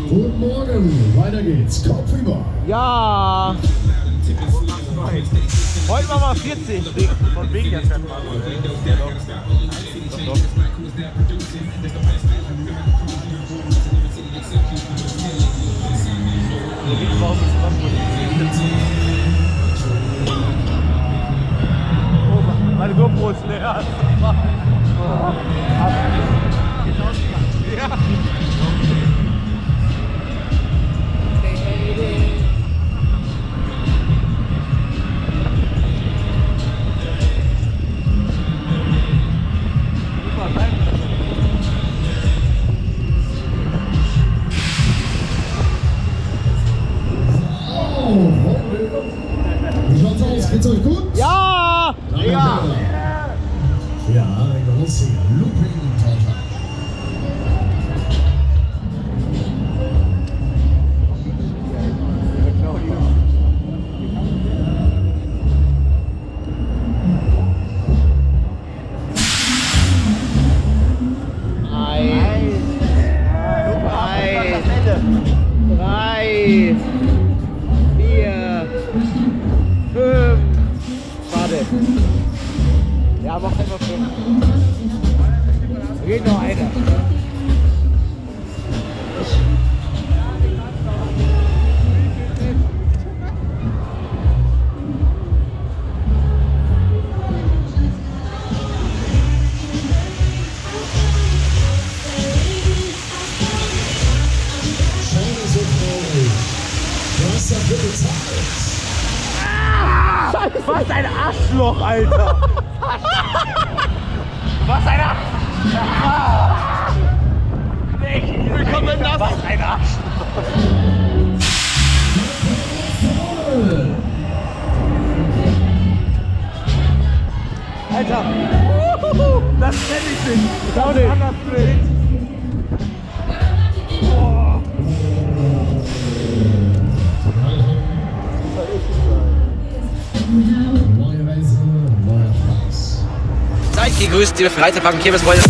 Guten Morgen, weiter geht's. Kopf über. Ja! Heute machen wir 40. Von wegen jetzt fährt man. Doch. Oh, meine GoPro ist leer. Ja. Wie schaut's aus? Geht's euch gut? Ja! Ja! Ja, große Looping-Taucher. Drei, 4, 5. Warte. Ja, mach einfach 5. Geht noch eine. Was ein Arschloch, Alter! Was ein Arschloch! Wie kommt denn das? Was ein Arschloch! Alter! Das kenn ich nicht! Schau dir! Seid gegrüßt, liebe Freizeitpark und Kirmesfreunde.